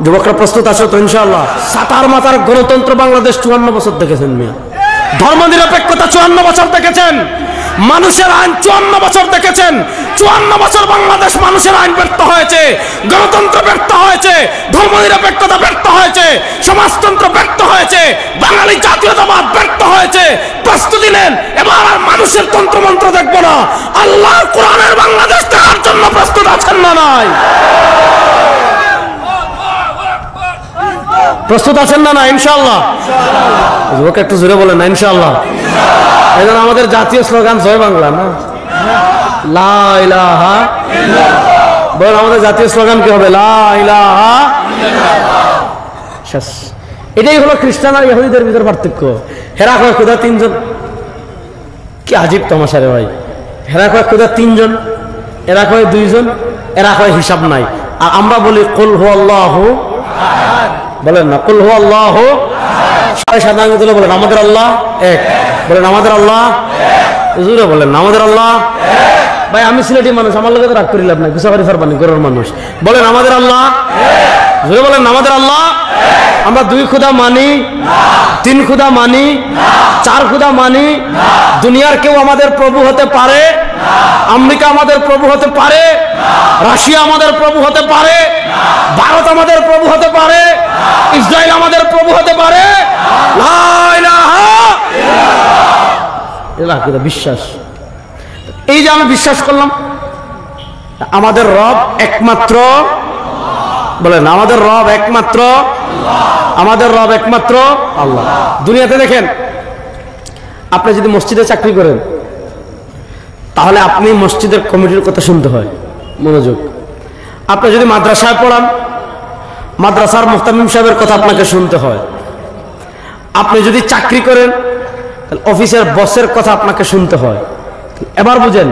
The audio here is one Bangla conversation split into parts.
যুবকরা প্রস্তুত আছো তো ইনশাআল্লাহ? সাতার মাথার গণতন্ত্র বাংলাদেশ 54 বছর দেখেছেন মিয়া, ধর্মনিরপেক্ষতা 54 বছর দেখেছেন, মানুষের আইন 54 বছর দেখেছেন। 54 বছর বাংলাদেশ মানুষের আইন ব্যর্থ হয়েছে, গণতন্ত্র ব্যর্থ হয়েছে, ধর্মনিরপেক্ষতা ব্যর্থ হয়েছে, সমাজতন্ত্র ব্যর্থ হয়েছে, বাঙালি জাতীয়তাবাদ ব্যর্থ হয়েছে। প্রস্তুতি নেন, এবার আর মানুষের তন্ত্রমন্ত্র দেখবো না, আল্লাহর কোরআনের বাংলাদেশ দেখার জন্য প্রস্তুত আছেন না নাই? প্রস্তুত আছেন না না? ইনশাআল্লাহ। যুবক একটু জোরে বলেন না ইনশাআল্লাহ। এই জন্য আমাদের জাতীয় স্লোগান জয় বাংলা না, লা ইলাহা ইল্লাল্লাহ। বলেন আমাদের জাতীয় স্লোগান কি হবে? লা ইলাহা ইল্লাল্লাহ। শেষ। এটাই হলো খ্রিস্টান আর ইহুদিদের ভিতর পার্থক্য। হেরা কয় খোদা তিনজন, কি আজীব তামাশা রে ভাই। হেরা কয় খোদা তিনজন, এরা কয় দুইজন, এরা কয় হিসাব নাই। আর আমরা বলি কুল হুয়াল্লাহু আহাদ। বলেন না কুল হুয়াল্লাহু আহাদ। সবাই সাদা আঙ্গুল তুলে বলেন আমাদের আল্লাহ এক। বলেন আমাদের আল্লাহ এক। জোরে বলেন আমাদের আল্লাহ এক। ভাই আমি সিলেটি মানুষ, আমার লগে তো রাগ করি লাভ নাই, গুছাবাড়ি ফারবানি গরুর মানুষ। বলেন আমাদের আল্লাহ এক। জোরে বলেন আমাদের আল্লাহ এক। আমরা দুই খুদা মানি না, তিন খুদা মানি না, চার খুদা মানি না। দুনিয়ার কেউ আমাদের প্রভু হতে পারে না, আমেরিকা আমাদের প্রভু হতে পারে না, রাশিয়া আমাদের প্রভু হতে পারে না, ভারত আমাদের প্রভু হতে পারে না, ইসরায়েল আমাদের প্রভু হতে পারে না। লা ইলাহা ইল্লাল্লাহ। বিশ্বাস, এই যে আমি বিশ্বাস করলাম আমাদের রব একমাত্র, বলেন আমাদের রব একমাত্র, আমাদের রব একমাত্র আল্লাহ। দুনিয়াতে দেখেন, আপনি যদি মসজিদে চাকরি করেন তাহলে আপনি মসজিদের কমিটির কথা শুনতে হয়, মনোযোগ। আপনি যদি মাদ্রাসায় পড়ান, মাদ্রাসার মুহতামিম সাহেবের কথা আপনাকে শুনতে হয়। আপনি যদি চাকরি করেন তাহলে অফিসের বসের কথা আপনাকে শুনতে হয়। এবার বুঝেন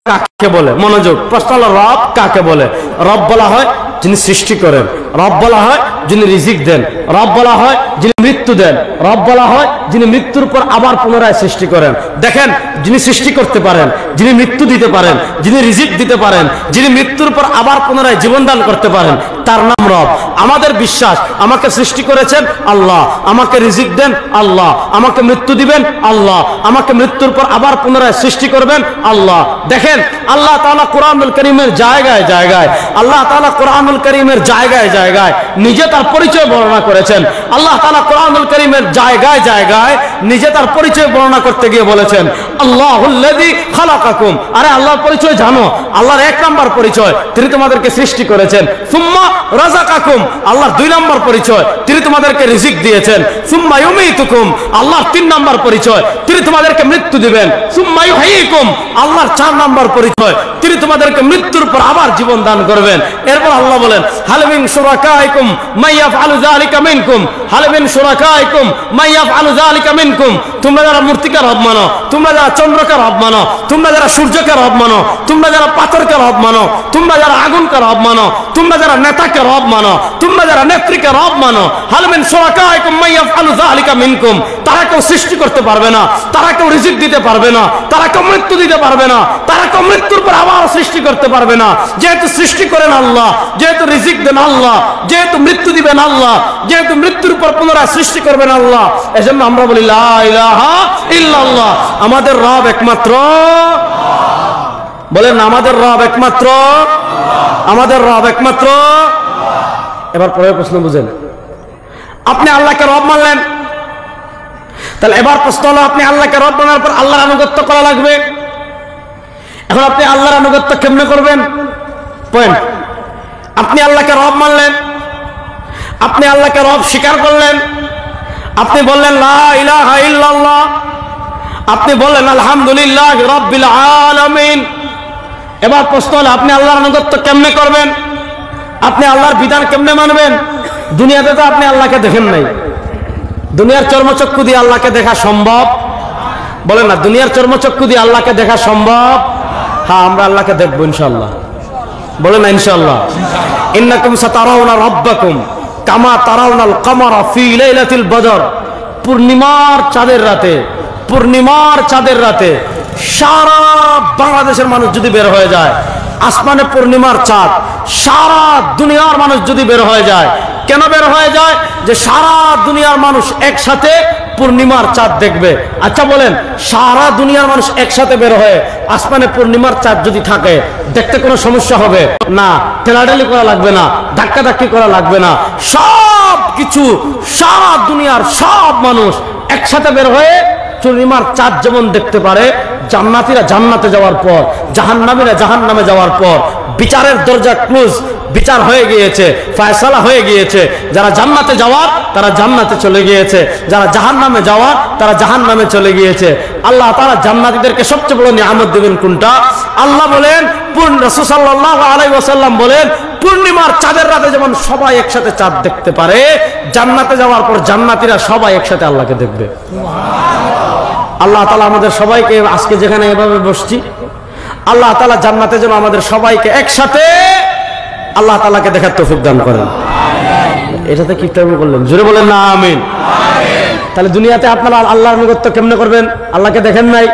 কাকে বলে, মনোযোগ। প্রশ্ন হলো রব কাকে বলে? রব বলা হয় যিনি সৃষ্টি করেন, রব বলা হয় যিনি রিজিক দেন, রব বলা হয় যিনি মৃত্যু দেন, রব বলা হয় যিনি মৃত্যুর পর আবার পুনরায় সৃষ্টি করেন। দেখেন, যিনি সৃষ্টি করতে পারেন, যিনি মৃত্যু দিতে পারেন, যিনি রিজিক দিতে পারেন, যিনি মৃত্যুর পর আবার পুনরায় জীবন দান করতে পারেন, তার নাম রব। আমাদের বিশ্বাস, আমাকে সৃষ্টি করেছেন আল্লাহ, আমাকে রিজিক দেন আল্লাহ, আমাকে মৃত্যু দিবেন আল্লাহ, আমাকে মৃত্যুর পর আবার পুনরায় সৃষ্টি করবেন আল্লাহ। দেখেন আল্লাহ তাআলা কোরআনুল কারীমের জায়গায় জায়গায়, আল্লাহ তাআলা কোরআনুল কারীমের জায়গায় জায়গায় নিজে তার পরিচয় বর্ণনা করেছেন। আল্লাহ তাআলা কোরআনুল কারীমের জায়গায় জায়গায় নিজে তার পরিচয় বর্ণনা করতে গিয়ে বলেছেন আল্লাহুল্লাযী খালাকাকুম। আরে আল্লাহর পরিচয় জানো, আল্লাহর এক নাম্বার পরিচয় তিনি তোমাদেরকে সৃষ্টি করেছেন। সুম্মা রাযাকাকুম, আল্লাহর দুই নাম্বার পরিচয় তিনি তোমাদেরকে রিজিক দিয়েছেন। সুম্মা ইউমীতুকুম, আল্লাহর তিন নাম্বার পরিচয় তিনি তোমাদেরকে মৃত্যু দিবেন। সুম্মা ইউহয়ীকুম, আল্লাহর চার নাম্বার পরিচয় তিনি তোমাদেরকে মৃত্যুর পর আবার জীবন দান করবেন। এরপর আল্লাহ বলেন হাল মিন শুরাকাইকুম মান ইয়াফআলু যালিকা মিনকুম, হাল মিন শুরাকাইকুম মান ইয়াফআলু যালিকা মিনকুম। তোমরা যারা মূর্তিকে রব মানো, তোমরা যারা চন্দ্রকে রব মানো, তোমরা যারা সূর্যকে রব মানো, তোমরা যারা পাথরকে রব মানো, তোমরা যারা আগুনকে রব মানো, তোমরা যারা নেতাকে রব মানো, তোমরা যারা নেত্রীকে রব মানো, হাল মিন শুরাকাইকুম মান ইয়াফআলু যালিকা মিনকুম। তারা কেউ সৃষ্টি করতে পারবে না, তারা কেউ রিজিক দিতে পারবে না, তারা কেউ মৃত্যু দিতে পারবে না, তারা কেউ মৃত্যুর পর আবার সৃষ্টি করতে পারবে না। যেহেতু সৃষ্টি করেন আল্লাহ, যেহেতু রিজিক দেন আল্লাহ, যেহেতু মৃত্যু দিবেন আল্লাহ, যেহেতু মৃত্যুর পর পুনরায় সৃষ্টি করবেন আল্লাহ, এজন্য আমরা বলি লা ইলাহা ইল্লাল্লাহ। আমাদের রব একমাত্র, বলেন আমাদের রব একমাত্র, আমাদের রব একমাত্র। এবার পরের প্রশ্ন বুঝেন, আপনি আল্লাহকে রব মানলেন, তাহলে এবার প্রশ্ন হলো আপনি আল্লাহকে রব মানার পর আল্লাহর আনুগত্য করা লাগবে। এখন আপনি আল্লাহর আনুগত্য কেমনে করবেন? পয়েন্ট, আপনি আল্লাহকে রব মানলেন, আপনি আল্লাহকে রব স্বীকার করলেন, আপনি বললেন লা ইলাহা ইল্লাল্লাহ, আপনি বললেন আলহামদুলিল্লাহ রাব্বিল আলামিন। এবার প্রশ্ন হলো আপনি আল্লাহর আনুগত্য কেমনে করবেন? আপনি আল্লাহর বিধান কেমনে মানবেন? দুনিয়াতে তো আপনি আল্লাহকে দেখেন নাই, দুনিয়ার চর্মচক্ষু দিয়ে আল্লাহকে দেখা সম্ভব? বলেন না, দুনিয়ার চর্মচক্ষু দিয়ে আল্লাহকে দেখা সম্ভব? হ্যাঁ, আমরা আল্লাহকে দেখবো ইনশাআল্লাহ। বলেন না ইনশাআল্লাহ। ইন্নাকুম সাতারাউনা রাব্বাকুম কামা তারাউনাল কামারা ফি লাইলাতিল বদর। পূর্ণিমার চাঁদের রাতে, পূর্ণিমার চাঁদের রাতে সারা বাংলাদেশের মানুষ যদি বের হয়ে যায়, আসমানে পূর্ণিমার চাঁদ, সারা দুনিয়ার মানুষ যদি বের হয়ে যায়, কেন বের হয়ে যায়? যে সারা দুনিয়ার মানুষ একসাথে পূর্ণিমার চাঁদ দেখবে। আচ্ছা বলেন, সারা দুনিয়ার মানুষ একসাথে বের হয়ে আসমানে পূর্ণিমার চাঁদ যদি থাকে, দেখতে কোনো সমস্যা হবে না? ঠেলাঠেলি করা লাগবে না, ধাক্কাধাক্কি করা লাগবে না। সব কিছু, সারা দুনিয়ার সব মানুষ একসাথে বের হয়ে পূর্ণিমার চাঁদ যেমন দেখতে পারে, জান্নাতীরা জান্নাতে যাওয়ার পর, জাহান্নামীরা জাহান্নামে যাওয়ার পর বিচারের দরজা ক্লোজ, বিচার হয়ে গিয়েছে, ফয়সালা হয়ে গিয়েছে। যারা জান্নাতে যাওয়ার তারা জান্নাতে চলে গিয়েছে, যারা জাহান্নামে যাওয়ার তারা জাহান্নামে চলে গিয়েছে। আল্লাহ তাআলা জান্নাতীদেরকে সবচেয়ে বড় নিয়ামত দেবেন কোনটা? আল্লাহ বলেন, রাসূল সাল্লাল্লাহু আলাইহি ওয়াসাল্লাম বলেন, পূর্ণিমার চাঁদের রাতে যেমন সবাই একসাথে চাঁদ দেখতে পারে, জান্নাতে যাওয়ার পর জান্নাতীরা সবাই একসাথে আল্লাহকে দেখবে। আল্লাহ তাআলা আমাদের সবাইকে, আজকে যেখানে এভাবে বসছি, আল্লাহ তাআলা জান্নাতে যেন আমাদের সবাইকে একসাথে আল্লাহ তাআলাকে দেখার তৌফিক দান করেন। এটাতে কি টাইম করলেন? জোরে বলেন না আমিন। তাহলে দুনিয়াতে আপনারা আল্লাহর আনুগত্য কেমনে করবেন? আল্লাহকে দেখেন নাই।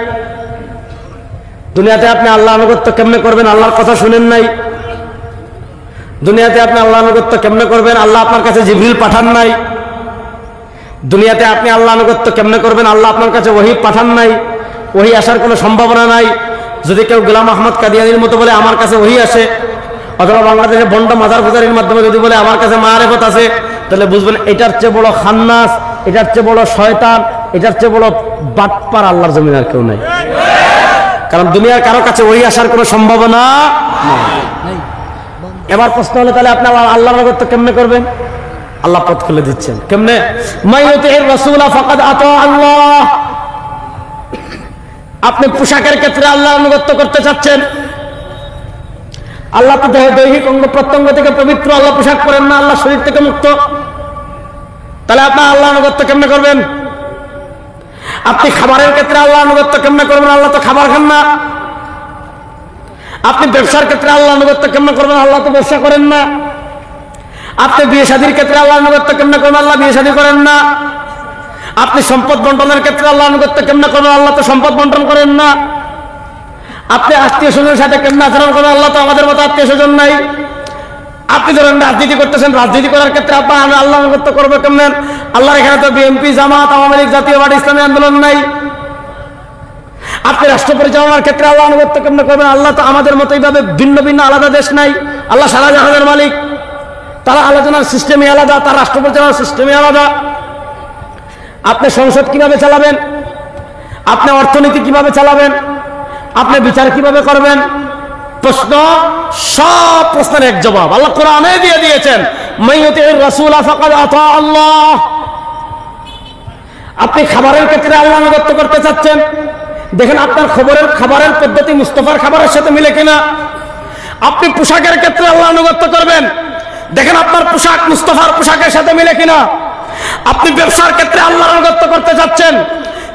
দুনিয়াতে আপনি আল্লাহর আনুগত্য কেমনে করবেন? আল্লাহর কথা শুনেন নাই। দুনিয়াতে আপনি আল্লাহর আনুগত্য কেমনে করবেন? আল্লাহ আপনার কাছে জিবরিল পাঠান নাই। দুনিয়াতে আপনি আল্লাহ আনুগত্য কেমনে করবেন? আল্লাহ আপনার কাছে ওহী পাঠান নাই। ওহী আসার কোনো সম্ভাবনা নাই। যদি কেউ গোলাম আহমদ কাদিয়ানির মতো বলে আমার কাছে ওহী আসে, অথবা বাংলাদেশে বন্ড মাজার পূজারীর মাধ্যমে যদি বলে আমার কাছে মাআরিফত আছে, তাহলে বুঝবেন এটার চেয়ে বড় খান্নাস, এটার চেয়ে বড় শয়তান, এটার চেয়ে বড় বাটপার আল্লাহর জমিন আর কেউ নাই। কারণ দুনিয়ার কারো কাছে ওহী আসার কোনো সম্ভাবনা নাই। এবার প্রশ্ন হলো, তাহলে আপনি আল্লাহর আনুগত্য কেমনে করবেন? আল্লাহ পথ খুলে দিচ্ছেন কেমনে? মাইয়ুতির রাসূলা ফাকাদ আতা আল্লাহ। আপনি পোশাকের ক্ষেত্রে আল্লাহর আনুগত্য করতে চাচ্ছেন, আল্লাহ তো দৈহিক অঙ্গ প্রত্যঙ্গ থেকে পবিত্র, আল্লাহ পোশাক পরেন না, আল্লাহ শরীর থেকে মুক্ত। তাহলে আপনার আল্লাহ আনুগত্য কেমনে করবেন? আপনি খাবারের ক্ষেত্রে আল্লাহ আনুগত্য কেমনে করবেন? আল্লাহ তো খাবার খান না। আপনি ব্যবসার ক্ষেত্রে আল্লাহ আনুগত্য কেমনে করবেন? আল্লাহ তো ব্যবসা করেন না। আপনি বিয়ে শাদীর ক্ষেত্রে আল্লাহ আনুগত্য কেমনে করবেন? আল্লাহ বিয়ে শাদী করেন না। আপনি সম্পদ বন্টনের ক্ষেত্রে আল্লাহ আনুগত্য কেমনে করবেন? আল্লাহ তো সম্পদ বন্টন করেন না। আপনি আত্মীয় স্বজনের সাথে কেমনে আচরণ করবেন? আল্লাহ তো আমাদের মতো আত্মীয় স্বজন নাই। আপনি ধরেন রাজনীতি করতেছেন, রাজনীতি করার ক্ষেত্রে আপনার আল্লাহ আনুগত্য করবে কেমন? আল্লাহর এখানে তো বিএনপি, জামাত, আওয়ামী লীগ, জাতীয় পার্টি, ইসলামী আন্দোলন নাই। আপনি রাষ্ট্র পরিচালনার ক্ষেত্রে আল্লাহ আনুগত্য কেমনে করবেন? আল্লাহ তো আমাদের মতো এইভাবে ভিন্ন ভিন্ন আলাদা দেশ নাই। আল্লাহ সারা জাহানের মালিক, তারা আলোচনার সিস্টেমই আলাদা, তার রাষ্ট্র পরিচালনার সিস্টেমই আলাদা। আপনি সংসদ কিভাবে চালাবেন? আপনি অর্থনীতি কিভাবে চালাবেন? আপনি বিচার কিভাবে করবেন? প্রশ্ন, সব প্রশ্নের এক জবাব আল্লাহ কোরআনে দিয়ে দিয়েছেন, মাইয়ুতির রাসূলা ফাকাদ আতা আল্লাহ। আপনি খাবারের ক্ষেত্রে আল্লাহ আনুগত্য করতে চাচ্ছেন, দেখেন আপনার খাবারের পদ্ধতি মুস্তাফার খাবারের সাথে মিলে কিনা। আপনি পোশাকের ক্ষেত্রে আল্লাহ আনুগত্য করবেন, দেখেন আপনার পোশাক মুস্তাফার পোশাকের সাথে মিলে কিনা। আপনি ব্যবসার ক্ষেত্রে আল্লাহর আনুগত্য করতে চাচ্ছেন,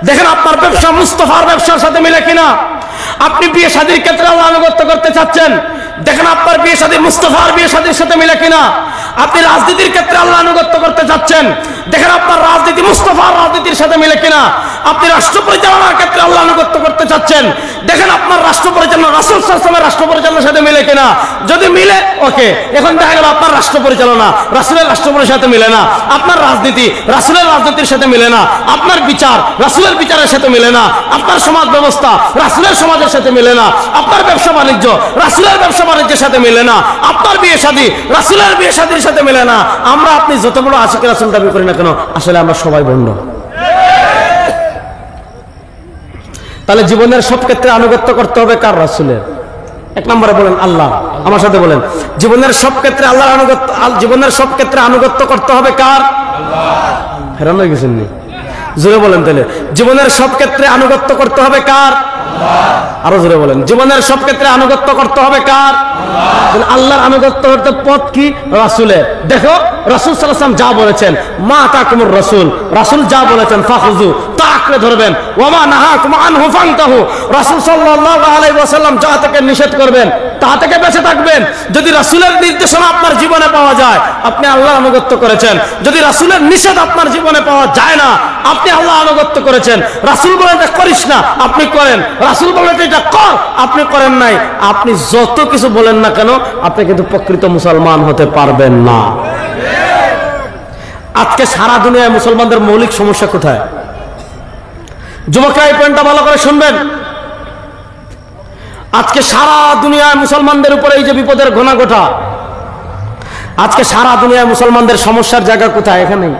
দেখেন আপনার ব্যবসা মুস্তাফার ব্যবসার সাথে মিলে কিনা। আপনি বিয়ে শাদীর ক্ষেত্রে আল্লাহ আনুগত্য করতে চাচ্ছেন, দেখেন আপনার বিয়ে শাদী মুস্তাফার বিয়ে শাদীর সাথে মিলে কিনা। আপনি রাজনীতির ক্ষেত্রে আল্লাহ আনুগত্য করতে চাচ্ছেন, দেখেন আপনার রাজনীতি মুস্তাফার রাজনীতির সাথে মিলে কিনা। আপনি রাষ্ট্র পরিচালনার ক্ষেত্রে আল্লাহ আনুগত্য করতে চাচ্ছেন, দেখেন আপনার রাষ্ট্র পরিচালনা রাসূল সাল্লাল্লাহু আলাইহি ওয়াসাল্লামের রাষ্ট্র পরিচালনার সাথে মিলে কিনা। যদি মিলে ওকে, এখন দেখা গেল আপনার রাষ্ট্র পরিচালনা রাসূলের রাষ্ট্র পরিচালনার সাথে মিলে না, আপনার রাজনীতি রাসূলের রাজনীতির সাথে মিলে না, আপনার বিচার রাসূলের বিচারের সাথে মিলে না, আপনার সমাজ ব্যবস্থা রাসূলের সমাজের সাথে মিলে না, আপনার ব্যবসা বাণিজ্য রাসূলের ব্যবসা বাণিজ্যের সাথে মিলে না, আপনার বিয়ে শাদী রাসূলের বিয়ে শাদীর সাথে মিলে না। আমরা আপনি যত বড় আশিক রাসূল দাবি করি না কেন, আসলে আমরা সবাই ভণ্ড। তাহলে জীবনের সব ক্ষেত্রে আনুগত্য করতে হবে কার? রাসূলের। এক নম্বরে বলেন আল্লাহ, আমার সাথে বলেন, জীবনের সব ক্ষেত্রে আল্লাহর আনুগত্য, জীবনের সব ক্ষেত্রে আনুগত্য করতে হবে কার? আল্লাহ। হেরান হয়ে গেছেন নি? জোরে বলেন তাহলে, জীবনের সব ক্ষেত্রে আনুগত্য করতে হবে কার? আল্লাহ। আরো জোরে বলেন, জীবনের সব ক্ষেত্রে আনুগত্য করতে হবে কার? আল্লাহ। আল্লাহর আনুগত্য করতে পথ কি? রাসূলের। দেখো রাসূল সাল্লাল্লাহু আলাইহি ওয়াসাল্লাম যা বলেছেন, মা আতাকুমুর রাসূল, রাসূল যা বলেছেন ফাখুযু, তা আঁকড়ে ধরবেন। ওয়া মা নাহাকুম আনহু ফান্তাহু, রাসূল সাল্লাল্লাহু আলাইহি ওয়াসাল্লাম যা থেকে নিষেধ করবেন তা থেকে বেঁচে থাকবেন। যদি রাসূলের নির্দেশনা আপনার জীবনে পাওয়া যায়, আপনি আল্লাহর আনুগত্য করেছেন। যদি রাসূলের নিষেধ আপনার জীবনে পাওয়া যায় না, আপনি আল্লাহর আনুগত্য করেছেন। রাসূল বলেন এটা করিস না, আপনি করেন। রাসূল বলেন এটা কর, আপনি করেন নাই। আপনি যত কিছু বলেন না কেন, আপনি কিন্তু প্রকৃত মুসলমান হতে পারবেন না। আজকে সারা দুনিয়ায় মুসলমানদের মৌলিক সমস্যা কোথায়? যুবকরা এই পয়েন্টটা ভালো করে শুনবেন। আজকে সারা দুনিয়ায় মুসলমানদের উপরে এই যে বিপদের ঘনাঘটা, আজকে সারা দুনিয়ায় মুসলমানদের সমস্যার জায়গা কোথায়? এখানেই।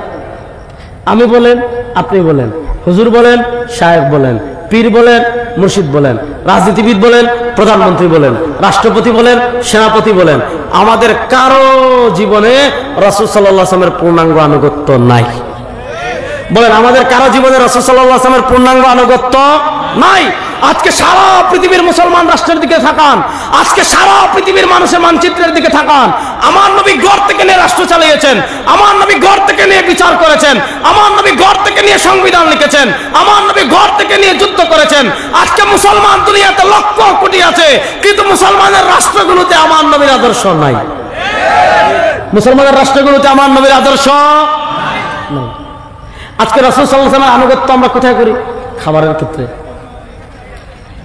আমি বলেন, আপনি বলেন, হুজুর বলেন, শায়েখ বলেন, পীর বলেন, মুর্শিদ বলেন, রাজনীতিবিদ বলেন, প্রধানমন্ত্রী বলেন, রাষ্ট্রপতি বলেন, সেনাপতি বলেন, আমাদের কারো জীবনে রাসূল সাল্লাল্লাহু আলাইহি ওয়াসাল্লামের পূর্ণাঙ্গ আনুগত্য নাই। বলেন, আমাদের কারো জীবনে রাসূল সাল্লাল্লাহু আলাইহি ওয়াসাল্লামের পূর্ণাঙ্গ আনুগত্য নাই। আজকে সারা পৃথিবীর মুসলমান রাষ্ট্রের দিকে তাকান, আজকে সারা পৃথিবীর মানুষের মানচিত্রের দিকে তাকান। আমার নবী ঘর থেকে নিয়ে রাষ্ট্র চালিয়েছেন, আমার নবী ঘর থেকে নিয়ে বিচার করেছেন, আমার নবী ঘর থেকে নিয়ে সংবিধান লিখেছেন, আমার নবী ঘর থেকে নিয়ে যুদ্ধ করেছেন। আজকে মুসলমান দুনিয়াতে লক্ষ কোটি আছে, কিন্তু মুসলমানের রাষ্ট্রগুলোতে আমার নবীর আদর্শ নাই। মুসলমানের রাষ্ট্রগুলোতে আমার নবীর আদর্শ নাই। আজকে রাসূল সাল্লাল্লাহু আলাইহি ওয়াসাল্লামের আনুগত্য আমরা কোথায় করি? খাবারের ক্ষেত্রে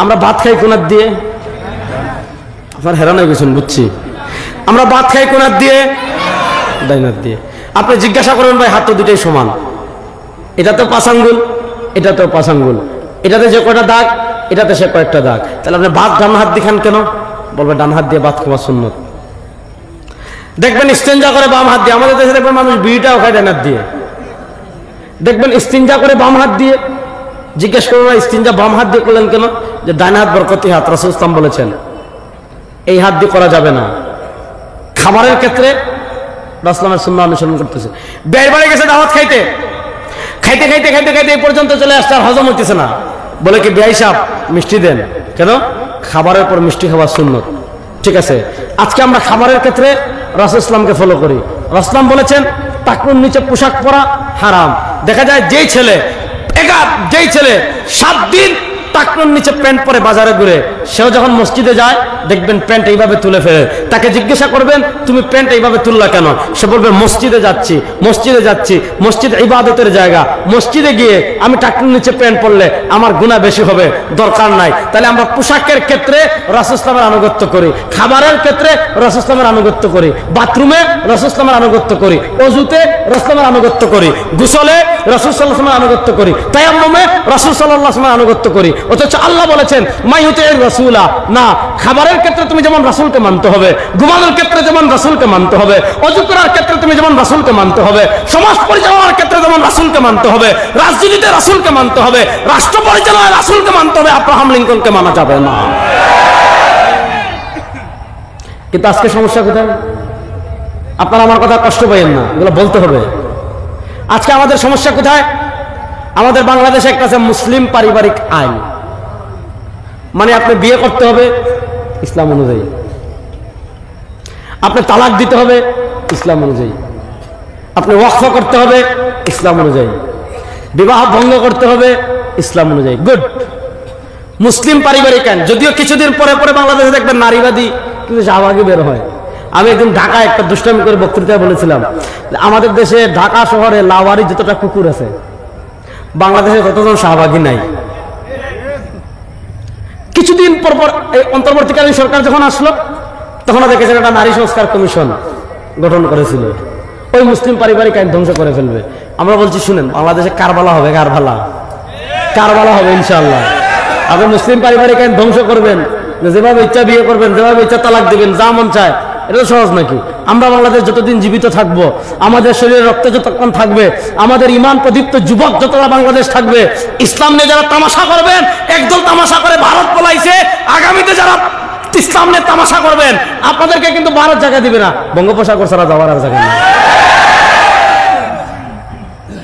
আমরা ভাত খাই কোনার দিয়ে। আপনার হেরান হয়ে গেছেন, বুঝছি। আমরা ভাত খাই কোনার দিয়ে, ডাইনার দিয়ে। আপনি জিজ্ঞাসা করবেন, ভাই হাত তো দুটোই সমান, এটা তো 5 আঙ্গুল, এটা তো 5 আঙ্গুল, এটাতে যে কয়টা দাগ, এটাতে সে কয়েকটা দাগ, তাহলে আপনি ভাত ডান হাত দিয়ে খান কেন? বলবে ডান হাত দিয়ে ভাত খাওয়া সুন্নত। দেখবেন ইস্তেঞ্জা করে বাম হাত দিয়ে। আমাদের দেশে দেখবেন মানুষ বিড়িটাও খায় ডান হাত দিয়ে। দেখবেন ইস্তিনজা করে বাম হাত দিয়ে। জিজ্ঞেস করবো, ইস্তিনজা বাম হাত দিয়ে করলেন কেন? যে ডান হাত বরকতি হাত, রাসূল সাল্লাল্লাহু আলাইহি ওয়াসাল্লাম বলেছেন এই হাত দিয়ে করা যাবে না। খাবারের ক্ষেত্রে রাসূলের সুন্নাহ অনুসরণ করতেছে। বের বাড়ি গেছে দাওয়াত খাইতে, খাইতে খাইতে খাইতে খাইতে এই পর্যন্ত চলে আসছে, আর হজম হইতেছে না। বলে কি, বিআই সাহেব মিষ্টি দেন। কেন? খাবারের পর মিষ্টি খাওয়া সুন্নত। ঠিক আছে, আজকে আমরা খাবারের ক্ষেত্রে রাসূল ইসলামকে ফলো করি। রাসূল বলেছেন টাকনুর নিচে পোশাক পরা হারাম। দেখা যায় যেই ছেলে 7 দিন টাকনুর নিচে প্যান্ট পরে বাজারে ঘুরে, সেও যখন মসজিদে যায় দেখবেন প্যান্ট এইভাবে তুলে ফেলে। তাকে জিজ্ঞাসা করবেন, তুমি প্যান্ট এইভাবে তুললা কেন? সে বলবে, মসজিদে যাচ্ছি, মসজিদে যাচ্ছি, মসজিদ ইবাদতের জায়গা, মসজিদে গিয়ে আমি টাকনুর নিচে প্যান্ট পরলে আমার গুনাহ বেশি হবে, দরকার নাই। তাহলে আমরা পোশাকের ক্ষেত্রে রাসূল সাল্লাল্লাহু আলাইহি ওয়াসাল্লামের আনুগত্য করি, খাবারের ক্ষেত্রে রাসূল সাল্লাল্লাহু আলাইহি ওয়াসাল্লামের আনুগত্য করি, বাথরুমে রাসূল সাল্লাল্লাহু আলাইহি ওয়াসাল্লামের আনুগত্য করি, ওযুতে রাসূল সাল্লাল্লাহু আলাইহি ওয়াসাল্লামের আনুগত্য করি, গোসলে রাসূল সাল্লাল্লাহু আলাইহি ওয়াসাল্লামের আনুগত্য করি, তায়াম্মুমে রাসূল সাল্লাল্লাহু আলাইহি ওয়াসাল্লামের আনুগত্য করি। অথচ আল্লাহ বলেছেন মাইয়ুতির রাসূলা না। খাবারের ক্ষেত্রে তুমি যেমন রাসূলকে মানতে হবে, ঘুমানোর ক্ষেত্রে যেমন রাসূলকে মানতে হবে, ওযু করার ক্ষেত্রে তুমি যেমন রাসূলকে মানতে হবে, সমাজ পরিচালনার ক্ষেত্রে যেমন রাসূলকে মানতে হবে, রাজনীতিতে রাসূলকে মানতে হবে, রাষ্ট্র পরিচালনায় রাসূলকে মানতে হবে, আব্রাহাম লিঙ্কনকে মানা যাবে না। কিন্তু আজকে সমস্যা কোথায়? আপনারা আমার কথা কষ্ট পাইয়েন না, এগুলো বলতে হবে। আজকে আমাদের সমস্যা কোথায়? আমাদের বাংলাদেশে একটা আছে মুসলিম পারিবারিক আইন, মানে আপনি বিয়ে করতে হবে ইসলাম অনুযায়ী, আপনি তালাক দিতে হবে ইসলাম অনুযায়ী, আপনি ওয়াকফ করতে হবে ইসলাম অনুযায়ী, বিবাহ ভঙ্গ করতে হবে ইসলাম অনুযায়ী। গুড, মুসলিম পারিবারিক আইন। যদিও কিছুদিন পরে পরে বাংলাদেশে দেখবেন নারীবাদী কিন্তু শাহবাগী বের হয়। আমি একদিন ঢাকায় একটা দুষ্টামি করে বক্তৃতায় বলেছিলাম, আমাদের দেশে ঢাকা শহরে লাওয়ারি যতটা কুকুর আছে, বাংলাদেশে ততজন শাহবাগী নাই। কিছুদিন পর পর এই অন্তর্বর্তীকালীন সরকার যখন আসলো, তখন দেখেছেন একটা নারী সংস্কার কমিশন গঠন করেছিল, ওই মুসলিম পারিবারিক আইন ধ্বংস করে ফেলবে। আমরা বলছি শুনেন, বাংলাদেশে কারবালা হবে, কারবালা হবে ইনশাআল্লাহ। আপনি মুসলিম পারিবারিক আইন ধ্বংস করবেন, যেভাবে ইচ্ছা বিয়ে করবেন, যেভাবে ইচ্ছা তালাক দিবেন, যা মন চায়, এটা তো সহজ নাকি? আমরা বাংলাদেশ যতদিন জীবিত থাকবো, আমাদের শরীরে রক্ত যতক্ষণ থাকবে, আমাদের ইমান প্রদীপ্ত যুবক যতটা বাংলাদেশ থাকবে, ইসলাম নিয়ে যারা তামাশা করবেন, একদল তামাশা করে ভারত পলাইছে, আগামীতে যারা ইসলাম নিয়ে তামাশা করবেন, আপনাদেরকে কিন্তু ভারত জায়গা দিবে না, বঙ্গোপসাগর ছাড়া যাওয়ার আর জায়গা নেই,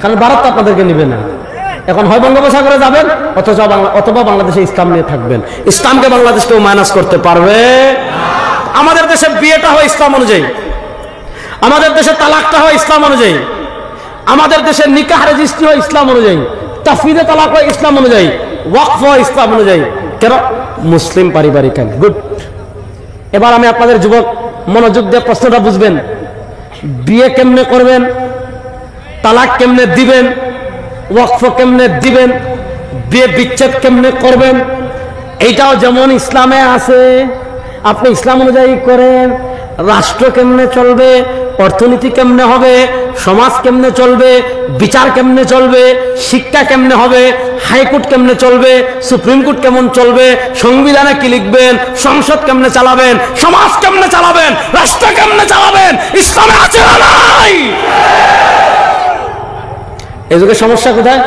কারণ ভারত তো আপনাদেরকে নিবে না। এখন হয় বঙ্গোপসাগরে যাবেন, অথবা বাংলাদেশে ইসলাম নিয়ে থাকবেন। ইসলামকে বাংলাদেশ কেউ মাইনাস করতে পারবে? আমাদের দেশে বিয়েটা হয় ইসলাম অনুযায়ী, আমাদের দেশে তালাকটা হয় ইসলাম অনুযায়ী, আমাদের দেশে নিকাহ রেজিস্ট্রি হয় ইসলাম অনুযায়ী, তাফসীরে তালাক হয় ইসলাম অনুযায়ী, ওয়াকফ হয় ইসলাম অনুযায়ী। কেন? মুসলিম পারিবারিক আইন। গুড। এবার আমি আপনাদের যুবক মনোযোগ দিয়ে প্রশ্নটা বুঝবেন, বিয়ে কেমনে করবেন, তালাক কেমনে দিবেন, ওয়াকফ কেমনে দিবেন, বিয়ে বিচ্ছেদ কেমনে করবেন, এইটাও যেমন ইসলামে আছে, আপনি ইসলাম অনুযায়ী করেন। রাষ্ট্র কেমনে চলবে অর্থনীতি কেমনে হবে, সমাজ কেমনে চলবে, বিচার কেমনে চলবে, শিক্ষা কেমনে হবে, হাইকোর্ট কেমনে চলবে, সুপ্রিম কোর্ট কেমন চলবে, সংবিধানে কি লিখবেন, সংসদ কেমনে চালাবেন, সমাজ কেমনে চালাবেন, রাষ্ট্র কেমনে চালাবেন, ইসলামে আছে না নাই? এই যুগে সমস্যা কোথায়?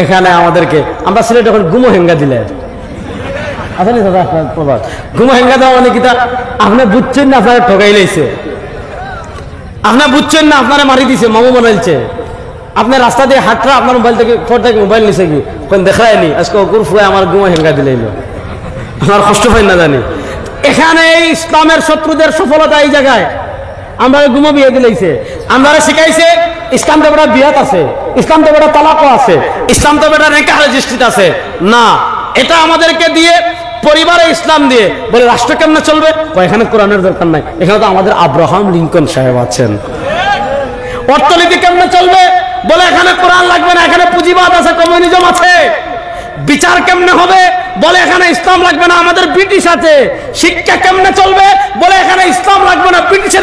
এখানে আমাদেরকে, আমরা সিলেট এখন গুমো হেঙ্গা দিলে আসলে গুমো হেঙ্গা দেওয়া মানে কি, আপনি বুঝছেন না আপনারা ঠকাই লাইছে, আপনি বুঝছেন না আপনারা মারি দিছে, মামু বানাইছে। আপনি রাস্তা দিয়ে হাঁটরা, আপনার মোবাইল থেকে ফোন থেকে মোবাইল নিছে কি কোন দেখায়নি, আজকে অকুর ফুয়ে আমার গুমো হেঙ্গা দিলাইল, আমার কষ্ট পাই না জানি। এখানে ইসলামের শত্রুদের সফলতা এই জায়গায়, আমরা গুমো বিয়ে দিলাইছে, আমরা শিখাইছে ইসলাম তো বেটা বিয়াত আছে, ইসলাম তো বেটা তালাকও আছে, ইসলাম তো বেটা নেকাহ রেজিস্ট্রিতে আছে না। এটা আমাদেরকে দিয়ে পরিবারে ইসলাম দিয়ে বলে রাষ্ট্র কেমনে চলবে, এখানে কোরআনের দরকার নাই, এখানে তো আমাদের আব্রাহাম লিঙ্কন সাহেব আছেন। অর্থনীতি কেমনে চলবে বলে এখানে কোরআন লাগবে না, এখানে পুঁজিবাদ আছে, কমিউনিজম আছে। বিচার কেমনে হবে বলে এখানে ইসলাম লাগবে না, আমাদের ব্রিটিশ আছে। শিক্ষা কেমনে চলবে বলে এখানে ইসলাম লাগবে না, ব্রিটিশ